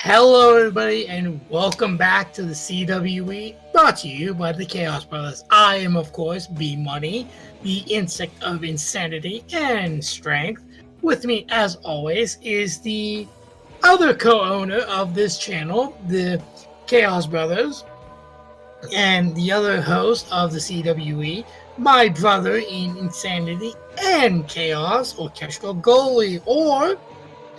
Hello, everybody, and welcome back to the CWE, brought to you by the Chaos Brothers. I am, of course, B Money, the insect of insanity and strength. With me, as always, is the other co-owner of this channel, the Chaos Brothers, and the other host of the CWE, my brother in insanity and chaos, Orchestral Goalie, or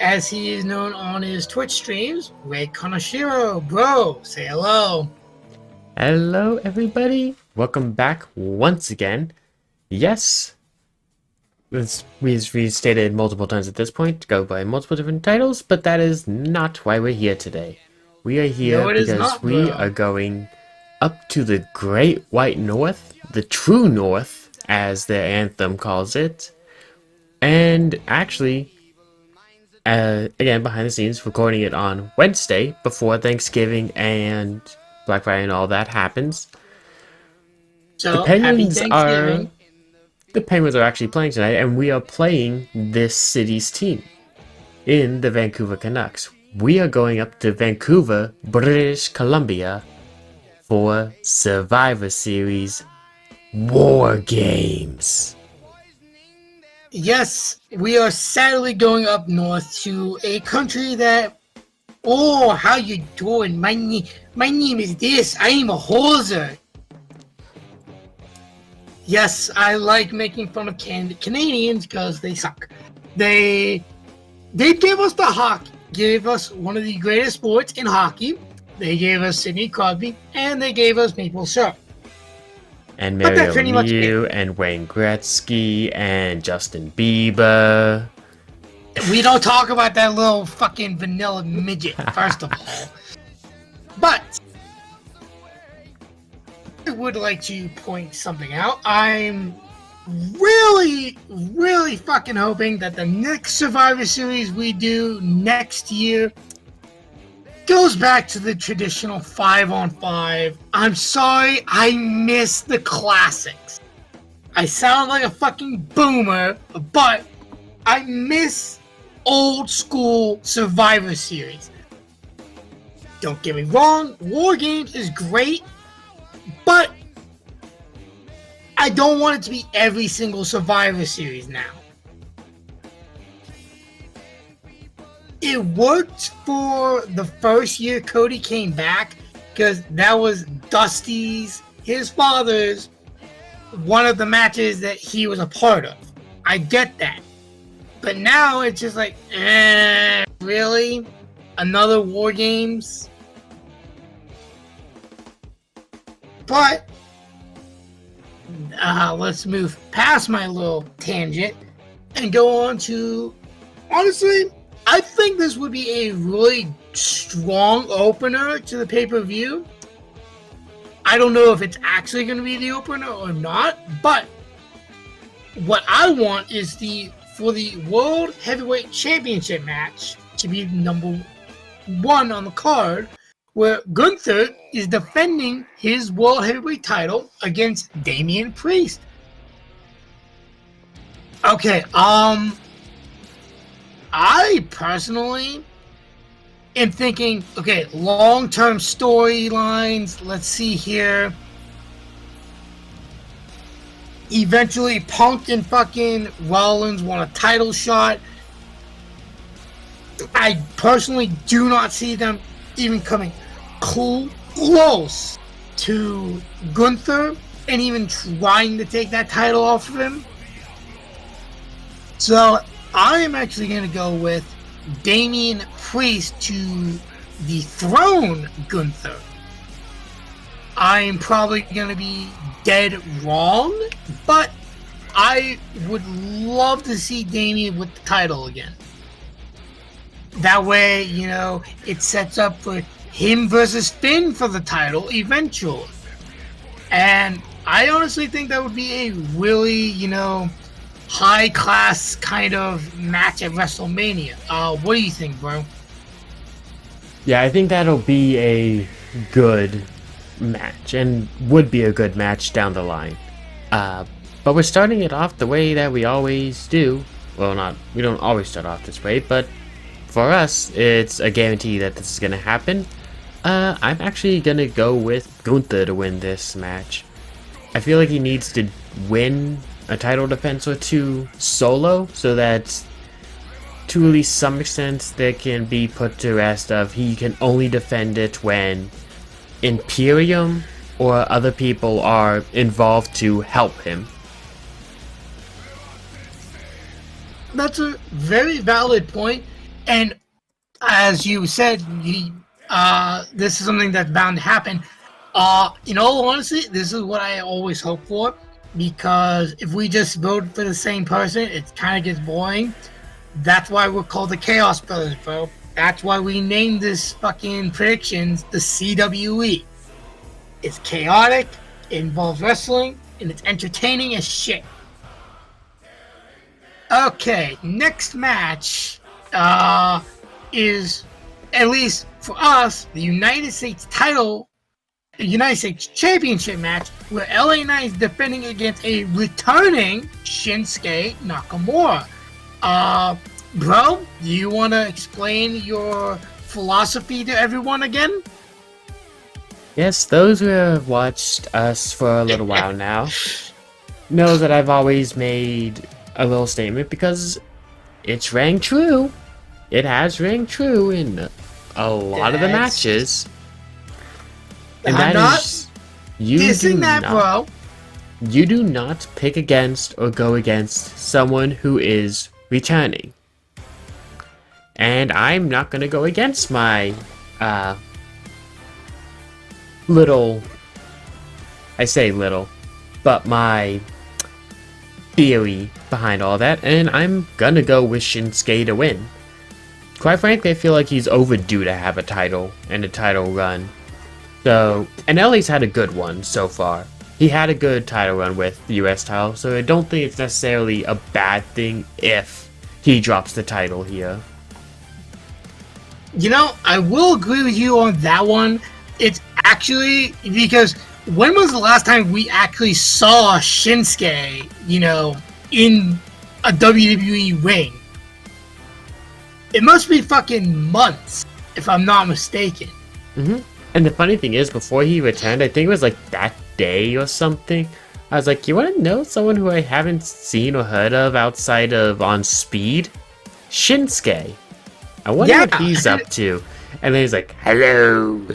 as he is known on his Twitch streams, Ray Konoshiro. Bro, say hello. Hello, everybody. Welcome back once again. Yes, we've restated multiple times at this point to go by multiple different titles, but that is not why we're here today. We are here because we are going up to the Great White North, the True North, as their anthem calls it, and actually, again, behind the scenes, recording it on Wednesday before Thanksgiving and Black Friday and all that happens. So, happy Thanksgiving. The Penguins are actually playing tonight, and we are playing this city's team in the Vancouver Canucks. We are going up to Vancouver, British Columbia for Survivor Series Wargames. Yes, we are sadly going up north to a country that... Oh, how you doing? My name is this. I am a hoser. Yes, I like making fun of Canadians because they suck. They gave us the hockey, gave us one of the greatest sports in hockey. They gave us Sidney Crosby, and they gave us Maple syrup. And Mario Lemieux, and Wayne Gretzky, and Justin Bieber. We don't talk about that little fucking vanilla midget, first of all. But I would like to point something out. I'm really fucking hoping that the next Survivor Series we do next year goes back to the traditional 5-on-5. I'm sorry, I miss the classics. I sound like a fucking boomer, but I miss old school Survivor Series. Don't get me wrong, Wargames is great, but I don't want it to be every single Survivor Series now. It worked for the first year Cody came back because that was Dusty's, his father's, one of the matches that he was a part of. I get that. But now it's just like, really? Another Wargames? But, let's move past my little tangent and go on to, honestly, I think this would be a really strong opener to the pay-per-view. I don't know if it's actually going to be the opener or not, but what I want is for the World Heavyweight Championship match to be number one on the card, where Gunther is defending his World Heavyweight title against Damian Priest. Okay, I personally am thinking, okay, long-term storylines. Let's see here. Eventually, Punk and fucking Rollins want a title shot. I personally do not see them even coming close to Gunther and even trying to take that title off of him. So I am actually going to go with Damian Priest to dethrone Gunther. I'm probably going to be dead wrong, but I would love to see Damian with the title again. That way, you know, it sets up for him versus Finn for the title eventually. And I honestly think that would be a really, you know, high-class kind of match at WrestleMania. What do you think, bro? Yeah, I think that'll be a good match, and would be a good match down the line. But we're starting it off the way that we always do. Well, we don't always start off this way, but for us, it's a guarantee that this is gonna happen. I'm actually gonna go with Gunther to win this match. I feel like he needs to win a title defense or two solo, so that to at least some extent they can be put to rest of he can only defend it when Imperium or other people are involved to help him. That's a very valid point, and as you said, this is something that's bound to happen. In all honesty, this is what I always hope for, because if we just vote for the same person, it kind of gets boring. That's why we're called the Chaos Brothers, bro. That's why we named this fucking predictions the CWE. It's chaotic, it involves wrestling, and it's entertaining as shit. Okay, next match is, at least for us, the United States Championship match, where LA Knight is defending against a returning Shinsuke Nakamura. Bro, do you want to explain your philosophy to everyone again? Yes, those who have watched us for a little while now know that I've always made a little statement, because it's rang true. It has rang true in a lot of the matches. And I'm that is, bro. You do not pick against or go against someone who is returning. And I'm not going to go against my my theory behind all that, and I'm gonna go with Shinsuke to win. Quite frankly, I feel like he's overdue to have a title and a title run. So, and LA's had a good one so far. He had a good title run with the US title, so I don't think it's necessarily a bad thing if he drops the title here. You know, I will agree with you on that one. It's actually because when was the last time we actually saw Shinsuke, in a WWE ring? It must be fucking months, if I'm not mistaken. Mm-hmm. And the funny thing is, before he returned, I think it was like that day or something, I was like, you want to know someone who I haven't seen or heard of outside of on Speed? Shinsuke. I wonder what he's up to. And then he's like, hello.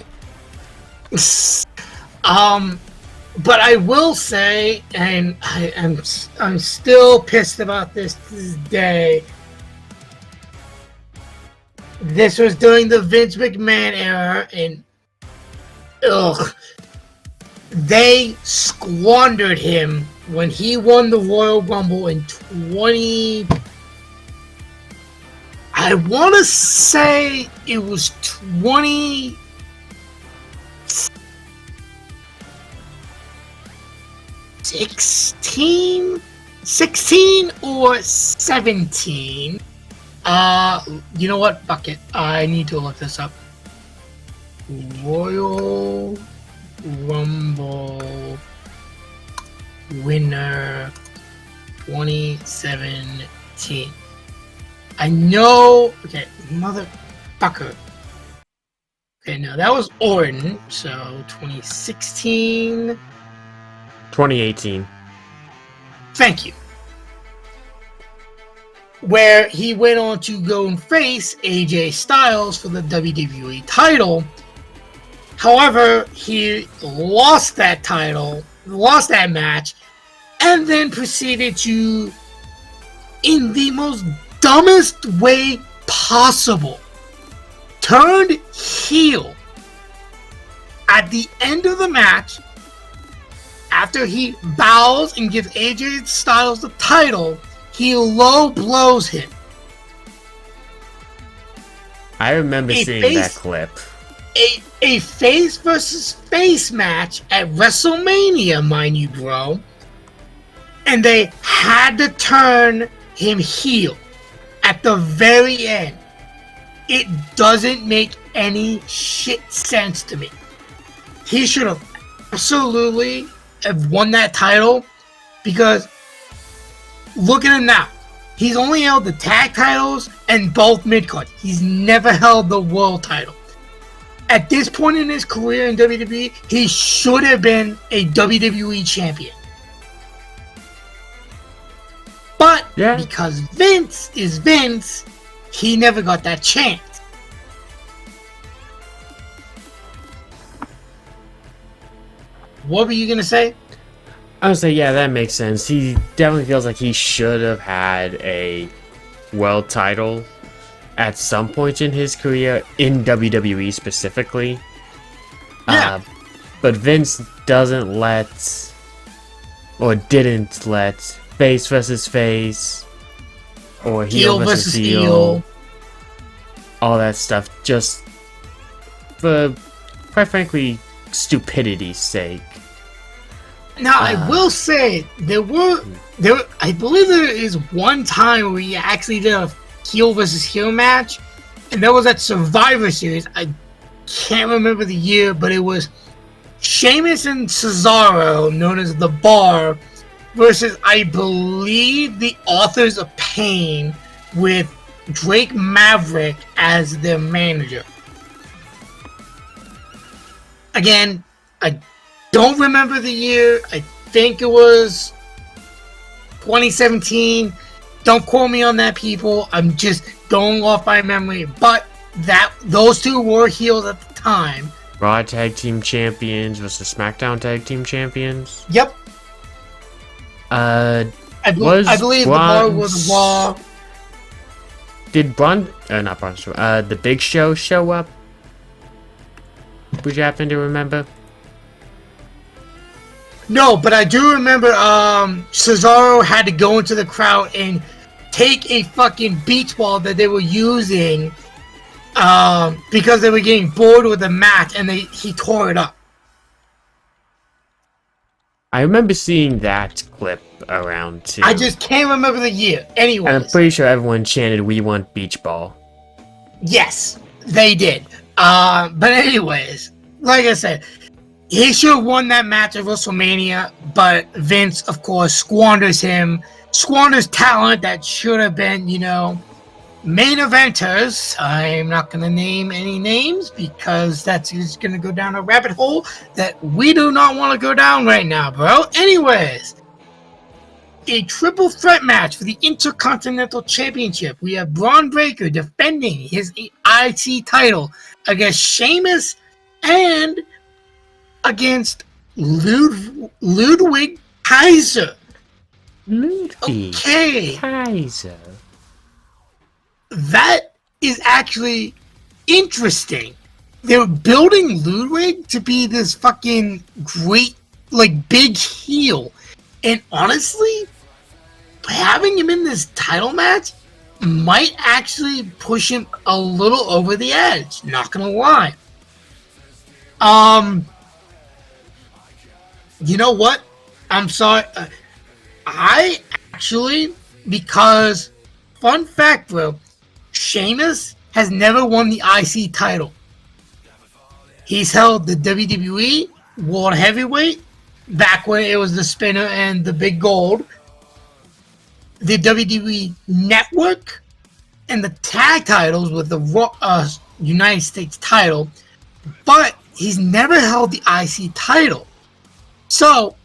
But I will say, and I'm still pissed about this to this day. This was during the Vince McMahon era, and they squandered him when he won the Royal Rumble in 20. I want to say it was 20. 16 or 17. You know what? Fuck it. I need to look this up. Royal Rumble winner 2017. I know. Okay, motherfucker. Okay, no, that was Orton. So 2016. 2018. Thank you. Where he went on to go and face AJ Styles for the WWE title. However, he lost that match, and then proceeded to, in the most dumbest way possible, turned heel at the end of the match. After he bows and gives AJ Styles the title, he low blows him. I remember seeing that clip. A face versus face match at WrestleMania, mind you, bro. And they had to turn him heel at the very end. It doesn't make any shit sense to me. He should have absolutely have won that title, because look at him now. He's only held the tag titles and both mid-card. He's never held the world title. At this point in his career in WWE, he should have been a WWE champion. But because Vince is Vince, he never got that chance. What were you going to say? I would say, yeah, that makes sense. He definitely feels like he should have had a world title at some point in his career, in WWE specifically. Yeah. But Vince doesn't let, or didn't let, face versus face, or heel versus heel, all that stuff, just for, quite frankly, stupidity's sake. Now, I will say, I believe there is one time where he actually did a heel versus heel match, and that was at Survivor Series. I can't remember the year, but it was Sheamus and Cesaro, known as The Bar, versus, I believe, the Authors of Pain, with Drake Maverick as their manager. Again, I don't remember the year. I think it was 2017. Don't quote me on that, people. I'm just going off by memory. But those two were heels at the time. Raw Tag Team Champions versus SmackDown Tag Team Champions. Yep. I believe The Bar was Raw. Did the Big Show show up? Would you happen to remember? No, but I do remember Cesaro had to go into the crowd and take a fucking beach ball that they were using because they were getting bored with the match, and he tore it up. I remember seeing that clip around too. I just can't remember the year. Anyways. And I'm pretty sure everyone chanted, "We want beach ball." Yes, they did. But anyways, like I said, he should have won that match at WrestleMania, but Vince, of course, squanders talent that should have been, main eventers. I'm not going to name any names because that's just going to go down a rabbit hole that we do not want to go down right now, bro. Anyways, a triple threat match for the Intercontinental Championship. We have Braun Breaker defending his IC title against Sheamus and against Ludwig Kaiser. Okay. Kaiser. That is actually interesting. They're building Ludwig to be this fucking great, big heel. And honestly, having him in this title match might actually push him a little over the edge. Not gonna lie. You know what? I'm sorry. I actually, because, fun fact, bro, Sheamus has never won the IC title. He's held the WWE World Heavyweight, back when it was the spinner and the big gold, the WWE Network, and the tag titles with the United States title, but he's never held the IC title. So,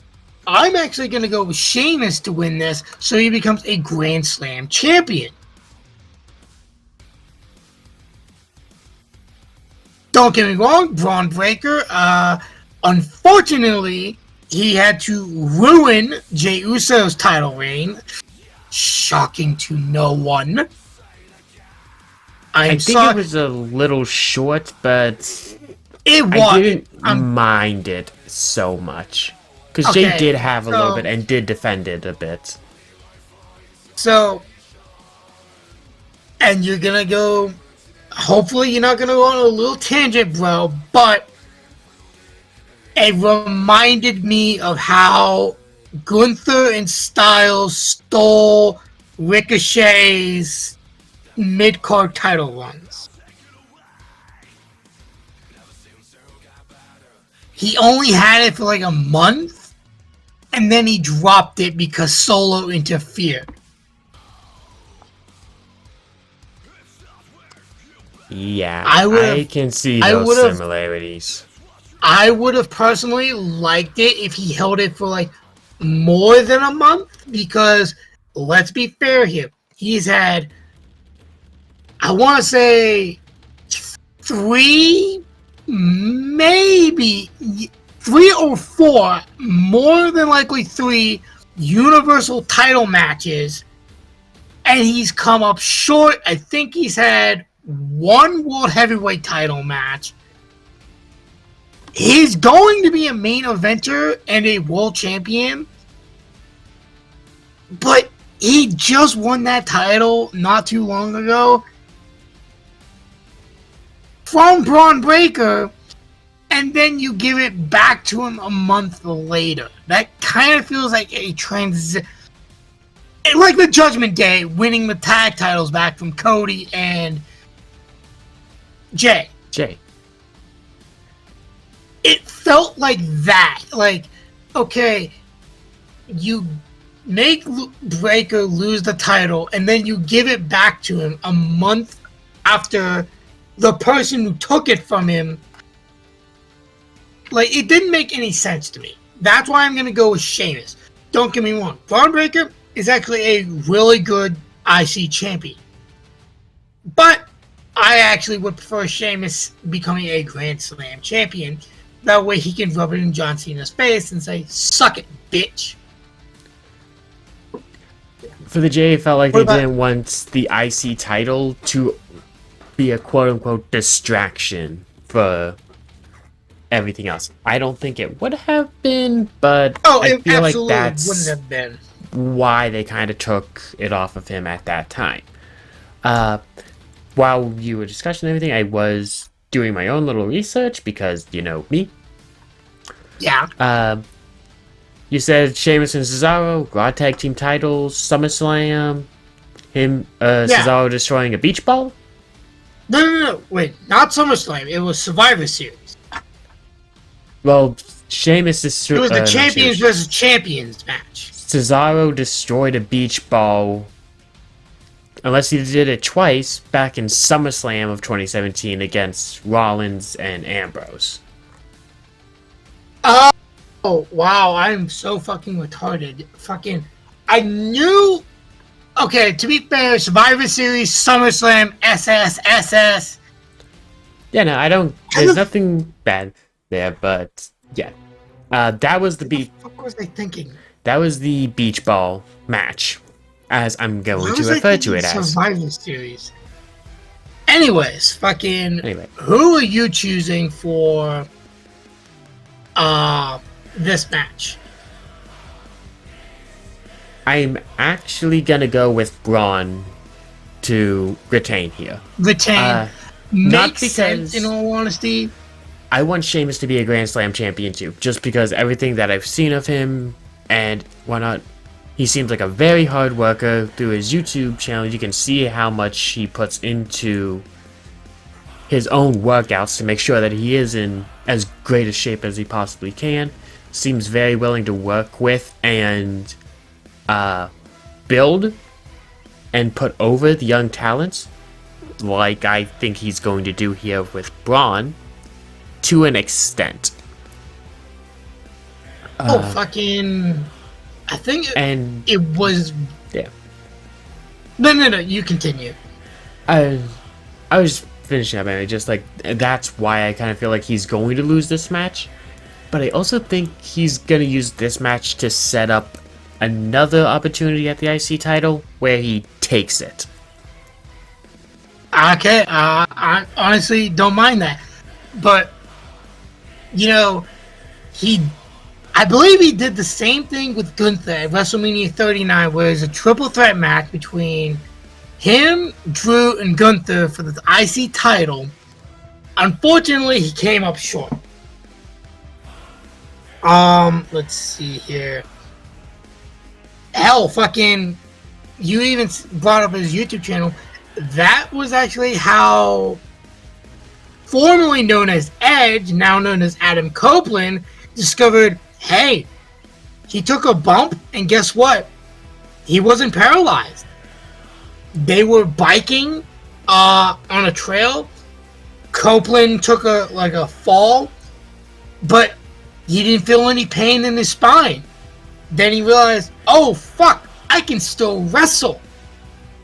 I'm actually going to go with Sheamus to win this, so he becomes a Grand Slam champion. Don't get me wrong, Braun Breaker, unfortunately, he had to ruin Jey Uso's title reign. Shocking to no one. I think it was a little short, but it was. I didn't mind it so much. Because Jey did have a little bit and did defend it a bit. So, and you're going to go, hopefully you're not going to go on a little tangent, bro, but it reminded me of how Gunther and Styles stole Ricochet's mid-card title runs. He only had it for a month, and then he dropped it because Solo interfered. Yeah, I I can see I those would've- similarities. I would have personally liked it if he held it for like more than a month, because let's be fair here. He's had, I want to say, three, maybe 3 or 4, more than likely 3 Universal title matches, and he's come up short. I think he's had 1 World Heavyweight title match. He's going to be a main eventer and a world champion, but he just won that title not too long ago from Braun Breaker, and then you give it back to him a month later. That kind of feels like a like the Judgment Day winning the tag titles back from Cody and Jay. It felt like that. Like, okay, you make Breaker lose the title, and then you give it back to him a month after the person who took it from him. Like, it didn't make any sense to me. That's why I'm going to go with Sheamus. Don't get me wrong. Braun Breaker is actually a really good IC champion. But I actually would prefer Sheamus becoming a Grand Slam champion. That way he can rub it in John Cena's face and say, "Suck it, bitch." For the J, it felt like they didn't want the IC title to be a quote-unquote distraction for everything else. I don't think it would have been, but I feel like that's wouldn't have been why they kind of took it off of him at that time. While you were discussing everything, I was doing my own little research because, you know, me. Yeah. You said Sheamus and Cesaro, Raw Tag Team titles, SummerSlam, Cesaro destroying a beach ball? No. Wait, not SummerSlam. It was Survivor Series. Well, Sheamus destroyed... It was the Champions versus Champions match. Cesaro destroyed a beach ball, unless he did it twice, back in SummerSlam of 2017 against Rollins and Ambrose. Oh, wow, I'm so fucking retarded. I knew... Okay, to be fair, Survivor Series, SummerSlam, SS. Yeah, no, I don't... There's nothing bad there, but yeah. That was the beach... What was I thinking? That was the beach ball match, as I'm going to refer to it as. Survivor Series. Anyways, Anyway. Who are you choosing for this match? I'm actually gonna go with Braun to retain here. Not because sense, in all honesty. I want Sheamus to be a Grand Slam champion too, just because everything that I've seen of him, and why not? He seems like a very hard worker. Through his YouTube channel, you can see how much he puts into his own workouts to make sure that he is in as great a shape as he possibly can. Seems very willing to work with and build and put over the young talents, like I think he's going to do here with Braun, to an extent. I think it was... Yeah. No, you continue. I was finishing up, and just like, that's why I kind of feel like he's going to lose this match. But I also think he's going to use this match to set up another opportunity at the IC title where he takes it. Okay, I honestly don't mind that. But, you know, I believe he did the same thing with Gunther at WrestleMania 39, where it's a triple threat match between him, Drew, and Gunther for the IC title. Unfortunately, he came up short. Let's see here. Hell, you even brought up his YouTube channel. That was actually how formerly known as Edge, now known as Adam Copeland, discovered, hey, he took a bump, and guess what? He wasn't paralyzed. They were biking on a trail. Copeland took a fall, but he didn't feel any pain in his spine. Then he realized, oh fuck, I can still wrestle.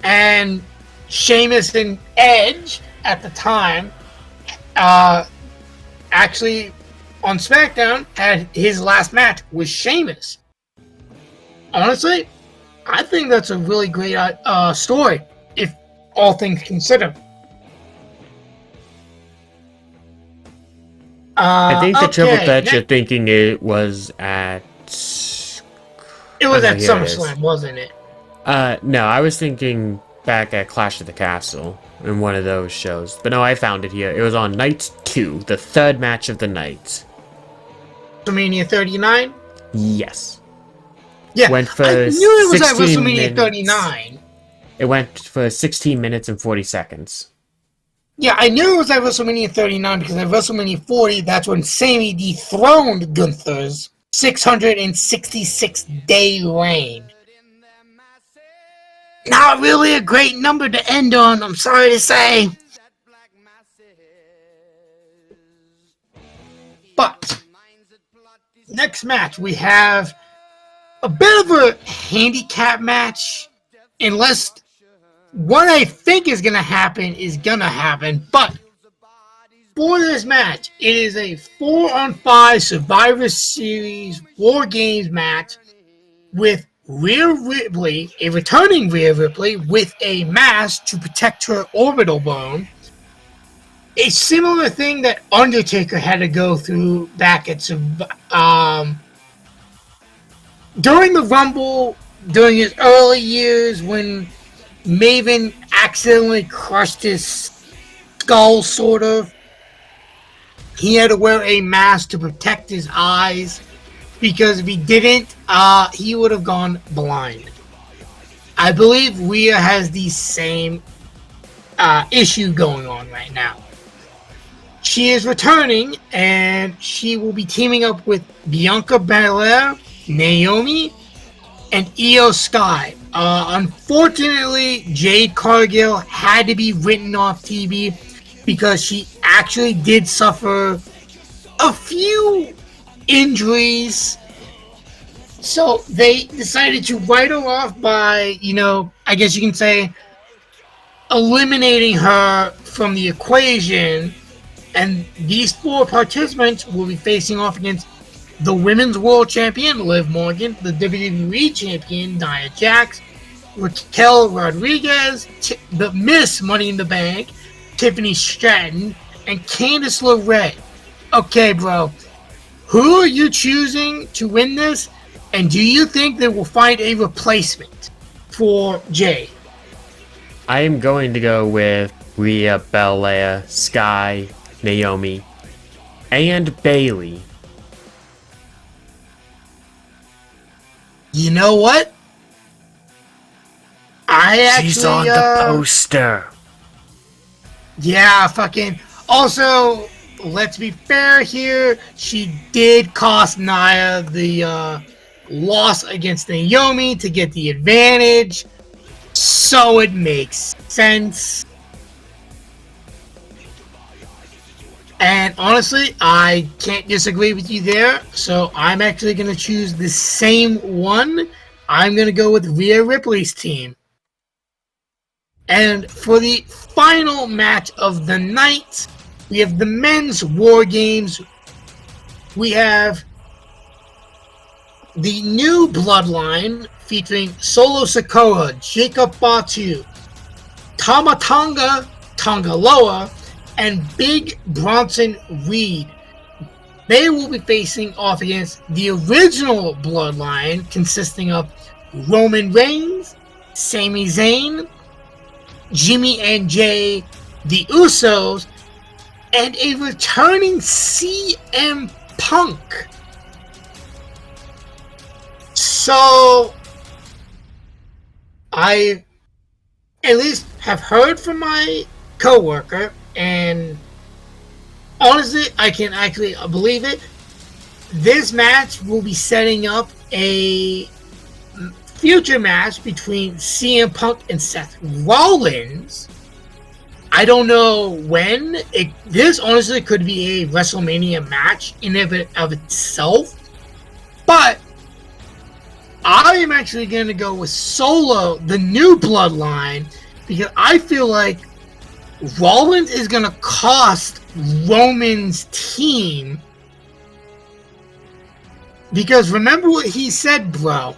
And Sheamus and Edge at the time, actually on SmackDown had his last match with Sheamus. Honestly, I think that's a really great story, if all things considered. I think the triple threat you're thinking it was at... It was at SummerSlam, wasn't it? No, I was thinking back at Clash of the Castle in one of those shows. But no, I found it here. It was on night 2, the third match of the night. WrestleMania 39? Yes. Yeah, went for I knew it was at 16 WrestleMania minutes. 39. It went for 16 minutes and 40 seconds. Yeah, I knew it was at WrestleMania 39 because at WrestleMania 40, that's when Sammy dethroned Gunther's 666-day reign. Not really a great number to end on, I'm sorry to say. But, next match, we have a bit of a handicap match, unless what I think is going to happen is going to happen. But for this match, it is a 4-on-5 Survivor Series War Games match with Rhea Ripley, a returning Rhea Ripley, with a mask to protect her orbital bone. A similar thing that Undertaker had to go through back at during the Rumble, during his early years when Maven accidentally crushed his skull, sort of. He had to wear a mask to protect his eyes, because if he didn't, he would have gone blind. I believe Rhea has the same issue going on right now. She is returning, and she will be teaming up with Bianca Belair, Naomi, and Io Sky. Unfortunately, Jade Cargill had to be written off TV because she actually did suffer a few injuries. So they decided to write her off by, I guess you can say, eliminating her from the equation. And these 4 participants will be facing off against the Women's World Champion, Liv Morgan, the WWE Champion, Nia Jax, Raquel Rodriguez, the Miss Money in the Bank, Tiffany Stratton, and Candice LeRae. Okay, bro. Who are you choosing to win this? And do you think they will find a replacement for Jay? I am going to go with Rhea, Belair, Sky, Naomi, and Bayley. You know what? She's on the poster. Yeah, fucking. Also, let's be fair here. She did cost Nia the loss against Naomi to get the advantage. So it makes sense. And honestly, I can't disagree with you there. So I'm actually going to choose the same one. I'm going to go with Rhea Ripley's team. And for the final match of the night, we have the men's War Games. We have the new Bloodline featuring Solo Sikoa, Jacob Fatu, Tama Tonga, Tongaloa, and Big Bronson Reed. They will be facing off against the original Bloodline, consisting of Roman Reigns, Sami Zayn, Jimmy and Jay, the Usos, and a returning CM Punk. So, I at least have heard from my coworker, and honestly, I can actually believe it. This match will be setting up a future match between CM Punk and Seth Rollins I don't know when. This honestly could be a WrestleMania match in of itself. But I am actually going to go with Solo, the new bloodline, because I feel like Rollins is going to cost Roman's team. Because remember what he said, bro.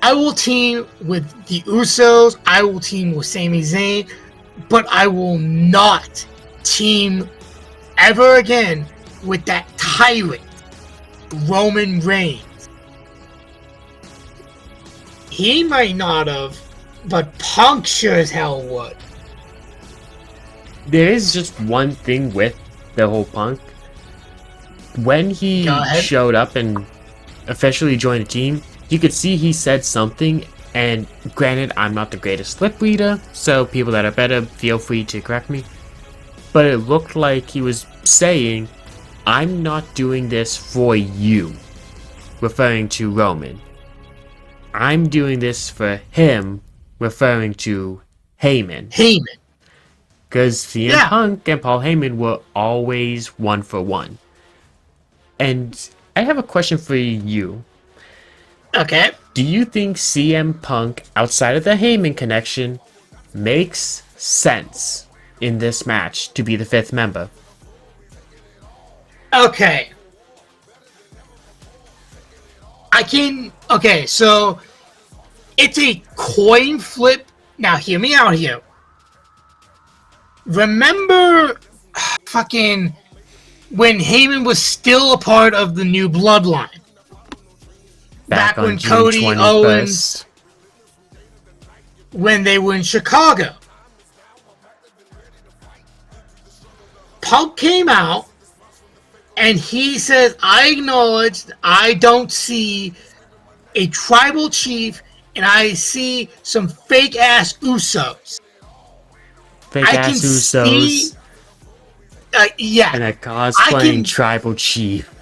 I will team with the Usos. I will team with Sami Zayn. But I will not team ever again with that tyrant, Roman Reigns. He might not have, but Punk sure as hell would. There is just one thing with the whole Punk. When he showed up and officially joined the team, you could see he said something, and granted, I'm not the greatest lip reader, so people that are better, feel free to correct me. But it looked like he was saying, I'm not doing this for you, referring to Roman. I'm doing this for him, referring to Heyman. Because CM Punk and Paul Heyman were always 1-for-1. And I have a question for you. Okay. Do you think CM Punk, outside of the Heyman connection, makes sense in this match to be the 5th member? Okay. Okay, so it's a coin flip. Now, hear me out here. Remember fucking when Heyman was still a part of the new bloodline? Back when Cody Owens, when they were in Chicago. Punk came out and he says, I acknowledge I don't see a tribal chief and I see some fake ass Usos. Fake ass Usos. Yeah. And a cosplaying tribal chief.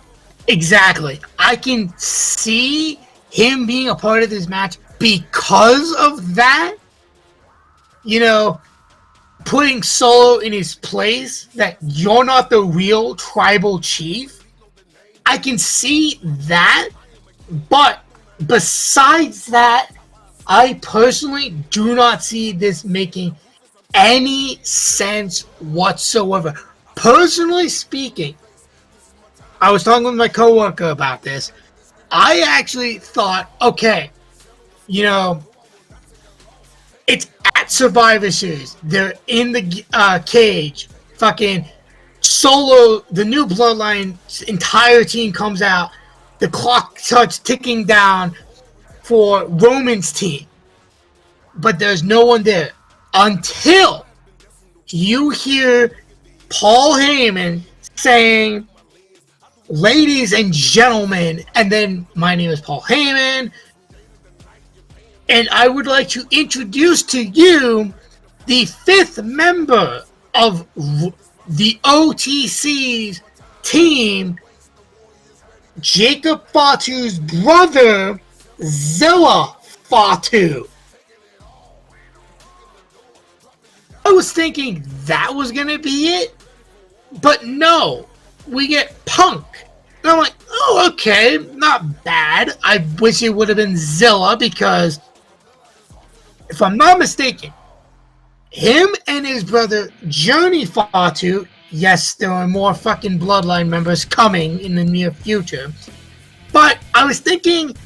Exactly. I can see him being a part of this match because of that. You know, putting Solo in his place, that you're not the real tribal chief. I can see that. But besides that, I personally do not see this making any sense whatsoever. Personally speaking, I was talking with my coworker about this. I actually thought, okay, you know, it's at Survivor Series. They're in the cage. Fucking Solo, the new Bloodline's entire team comes out. The clock starts ticking down for Roman's team. But there's no one there until you hear Paul Heyman saying, ladies and gentlemen, and then my name is Paul Heyman, and I would like to introduce to you the 5th member of the OTC's team, Jacob Fatu's brother, Zilla Fatu. I was thinking that was going to be it, but no, we get Punk. And I'm like, oh, okay, not bad. I wish it would have been Zilla because, if I'm not mistaken, him and his brother, Journey Fatu, yes, there are more fucking Bloodline members coming in the near future, but I was thinking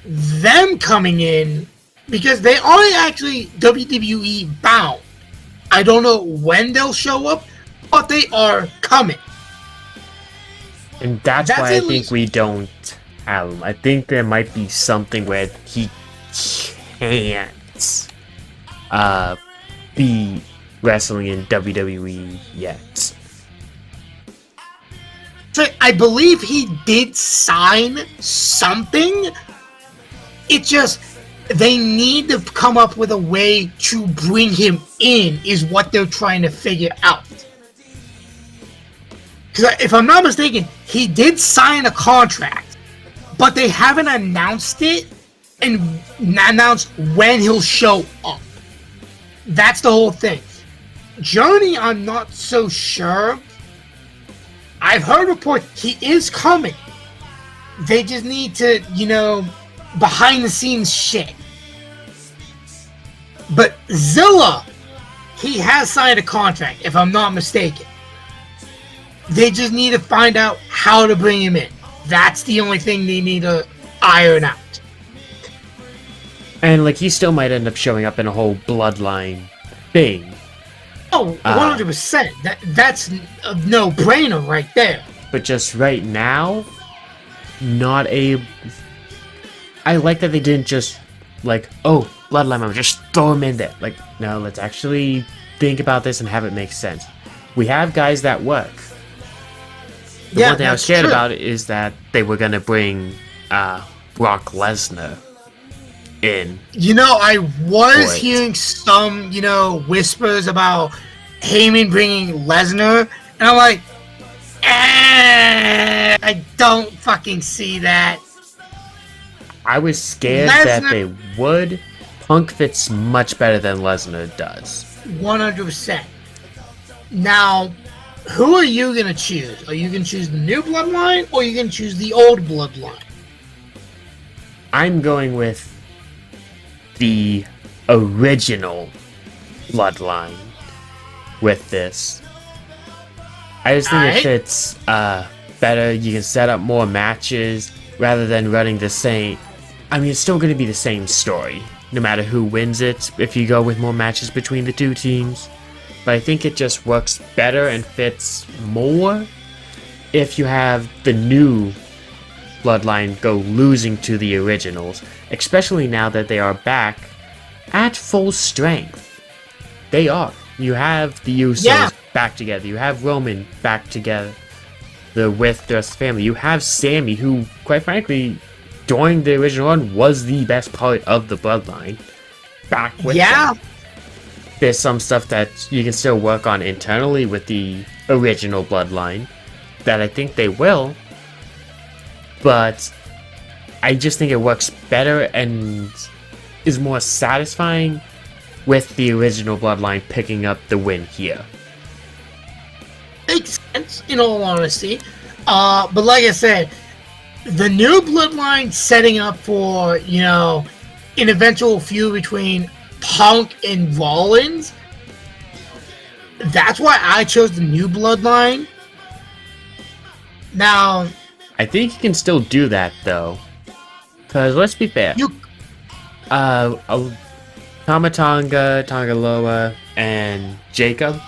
them coming in because they are actually WWE bound. I don't know when they'll show up, but they are coming. And that's why I think we don't have him. I think there might be something where he can't be wrestling in WWE yet. So I believe he did sign something. It just, they need to come up with a way to bring him in, is what they're trying to figure out. Because if I'm not mistaken, he did sign a contract, but they haven't announced it and announced when he'll show up. That's the whole thing. Journey, I'm not so sure. I've heard reports he is coming. They just need to, behind the scenes shit. But Zilla, he has signed a contract, if I'm not mistaken. They just need to find out how to bring him in. That's the only thing they need to iron out. And like he still might end up showing up in a whole bloodline thing. Oh, 100%. That's a no-brainer right there. But just right now, not a... I like that they didn't just, like, oh, bloodline member, just throw him in there. Like, no, let's actually think about this and have it make sense. We have guys that work. The one thing I was scared about is that they were going to bring Brock Lesnar in. I was hearing some, whispers about Heyman bringing Lesnar, and I'm like, I don't fucking see that. I was scared that they would. Punk fits much better than Lesnar does. 100%. Now, who are you going to choose? Are you going to choose the new bloodline, or are you going to choose the old bloodline? I'm going with the original bloodline with this. I just think it fits better. You can set up more matches rather than running the same. I mean, it's still going to be the same story, no matter who wins it, if you go with more matches between the two teams. But I think it just works better and fits more if you have the new bloodline go losing to the originals, especially now that they are back at full strength. They are. You have the Usos back together. You have Roman back together with their family. You have Sammy, who, quite frankly, during the original run, was the best part of the bloodline. Back with them. There's some stuff that you can still work on internally with the original bloodline that I think they will, but I just think it works better and is more satisfying with the original bloodline picking up the win here. Makes sense, in all honesty. But like I said, the new bloodline setting up for, an eventual feud between Punk and Rollins. That's why I chose the new bloodline. Now, I think you can still do that though, because let's be fair. Tamatanga, Tangaloa, and Jacob.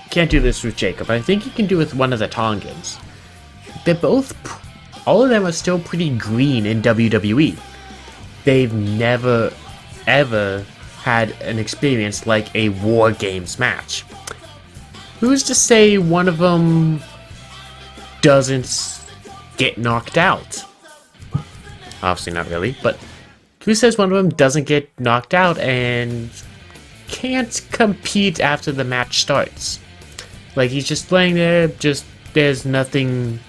Can't do this with Jacob, but I think you can do it with one of the Tongans. They're both, all of them are still pretty green in WWE. They've never, ever had an experience like a Wargames match. Who's to say one of them doesn't get knocked out? Obviously not really, but who says one of them doesn't get knocked out and can't compete after the match starts? Like, he's just laying there, there's nothing,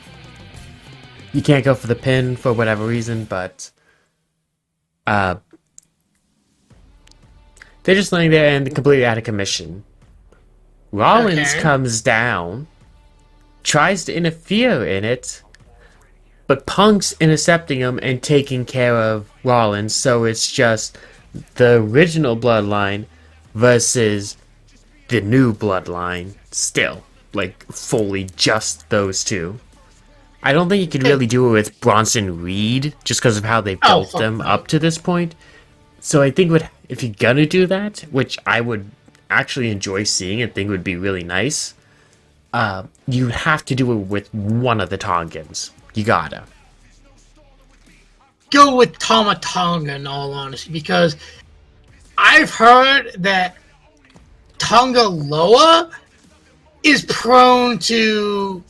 you can't go for the pin for whatever reason, but they're just laying there and completely out of commission. Rollins comes down, tries to interfere in it, but Punk's intercepting him and taking care of Rollins, so it's just the original bloodline versus the new bloodline still. Like, fully just those two. I don't think you could really do it with Bronson Reed, just because of how they built them up to this point. So I think if you're gonna do that, which I would actually enjoy seeing and think would be really nice, you have to do it with one of the Tongans. You gotta. Go with Tama Tonga, in all honesty, because I've heard that Tonga Loa is prone to,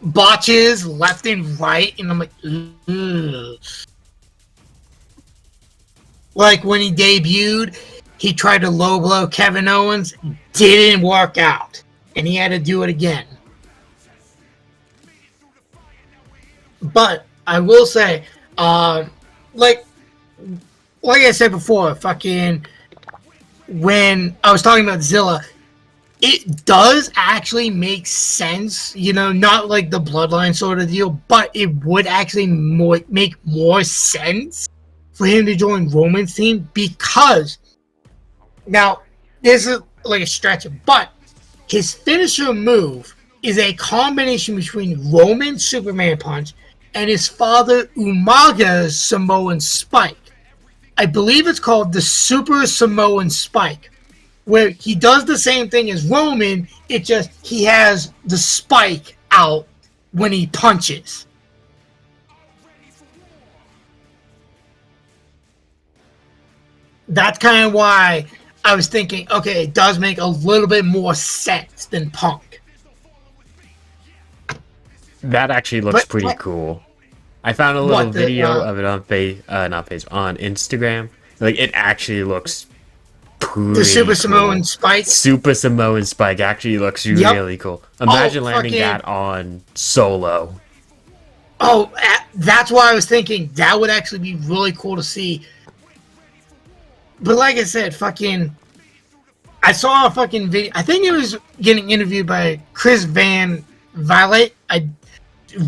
botches left and right, and I'm like, ugh. Like when he debuted, he tried to low blow Kevin Owens, didn't work out, and he had to do it again. But I will say, like I said before, fucking when I was talking about Zilla, it does actually make sense, you know, not like the bloodline sort of deal, but it would actually make more sense for him to join Roman's team, because now this is like a stretch, but his finisher move is a combination between Roman's Superman Punch and his father Umaga's Samoan Spike. I believe it's called the Super Samoan Spike, where he does the same thing as Roman, it just he has the spike out when he punches. That's kind of why I was thinking, okay, it does make a little bit more sense than Punk. That actually looks pretty cool. I found a little video of it on on Instagram. Like, it actually looks pretty the Super cool. Samoan Spike. Super Samoan Spike actually looks really cool. Imagine landing that on Solo. Oh, that's why I was thinking that would actually be really cool to see. But like I said, I saw a fucking video. I think it was getting interviewed by Chris Van Violet. I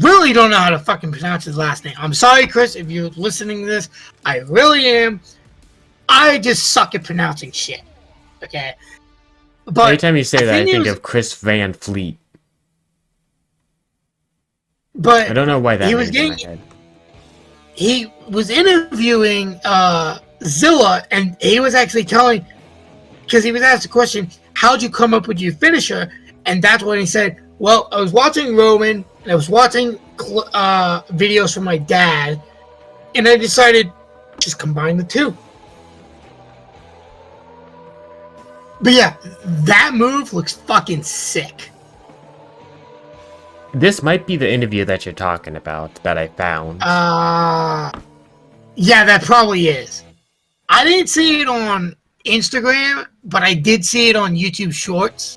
really don't know how to fucking pronounce his last name. I'm sorry, Chris, if you're listening to this. I really am. I just suck at pronouncing shit. Okay? But every time you say that, I think of Chris Van Fleet. But I don't know why that was in my head. He was interviewing Zilla, and he was actually telling, because he was asked the question, how'd you come up with your finisher? And that's when he said, well, I was watching Roman, and I was watching videos from my dad, and I decided just combine the two. But yeah, that move looks fucking sick. This might be the interview that you're talking about that I found. Yeah, that probably is. I didn't see it on Instagram, but I did see it on YouTube Shorts.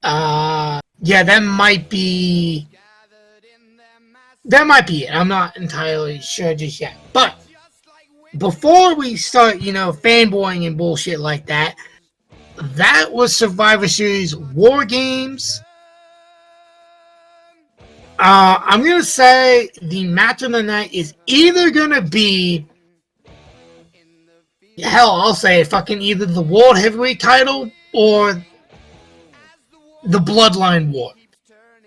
Yeah, that might be it. I'm not entirely sure just yet. But before we start, fanboying and bullshit like that, that was Survivor Series Wargames. I'm going to say the match of the night is either going to be, hell, I'll say it, fucking either the World Heavyweight title or the Bloodline War.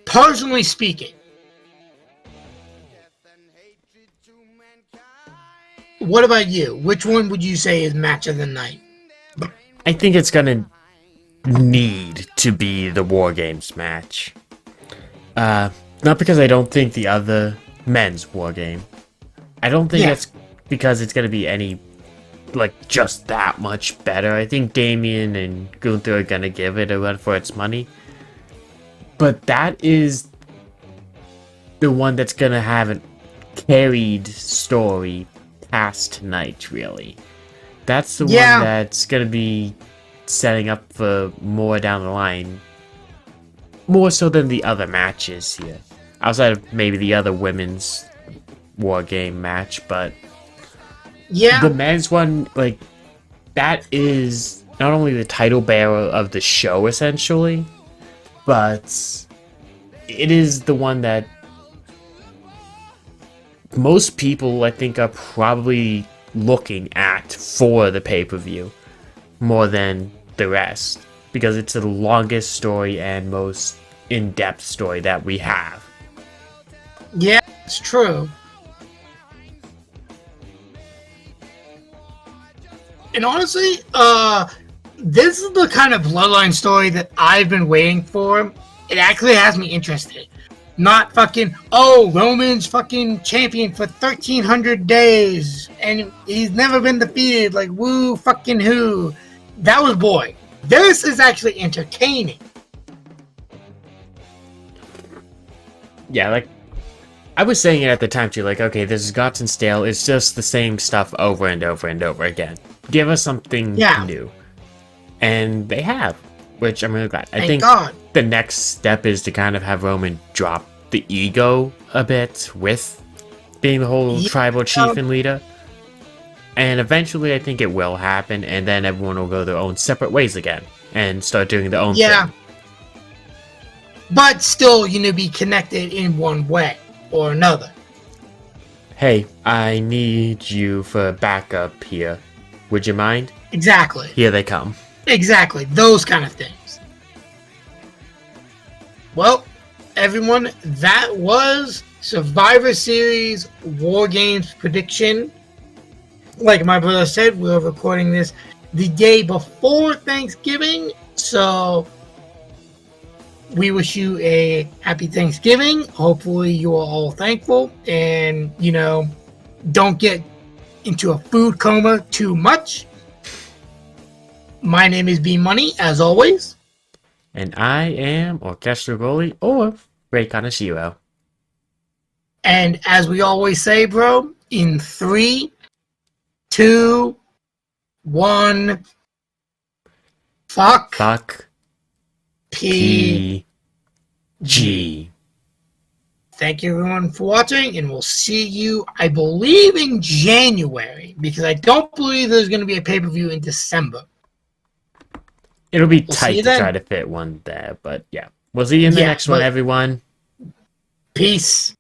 Personally speaking. What about you? Which one would you say is match of the night? I think it's gonna need to be the War Games match. Not because I don't think the other men's War Game. I don't think it's because it's gonna be any, just that much better. I think Damien and Gunther are gonna give it a run for its money. But that is the one that's gonna have a carried story past tonight, really. That's the one that's gonna be setting up for more down the line. More so than the other matches here. Outside of maybe the other women's War Game match, but the men's one, that is not only the title bearer of the show, essentially, but it is the one that most people, I think, are probably looking at for the pay-per-view more than the rest, because it's the longest story and most in-depth story that we have. Yeah, it's true. And honestly, this is the kind of Bloodline story that I've been waiting for. It actually has me interested. Not fucking, Roman's fucking champion for 1,300 days, and he's never been defeated, woo fucking who. That was boring. This is actually entertaining. Yeah, I was saying it at the time too, okay, this is gotten stale, it's just the same stuff over and over and over again. Give us something new. And they have, which I'm really glad. I think the next step is to kind of have Roman drop the ego a bit with being the whole tribal chief and leader. And eventually, I think it will happen, and then everyone will go their own separate ways again and start doing their own thing. But still, be connected in one way or another. Hey, I need you for backup here. Would you mind? Exactly. Here they come. Exactly. Those kind of things. Well, everyone, that was Survivor Series Wargames prediction. Like my brother said, we're recording this the day before Thanksgiving, so we wish you a happy Thanksgiving. Hopefully you are all thankful and, don't get into a food coma too much. My name is B Money, as always. And I am Orchestral Goalie or Ray Kanashiro. And as we always say, bro, in 3, 2, 1, fuck PG. Thank you everyone for watching, and we'll see you, I believe, in January, because I don't believe there's going to be a pay-per-view in December. It'll be tight to try to fit one there, but yeah. We'll see you in the next one, everyone. Peace.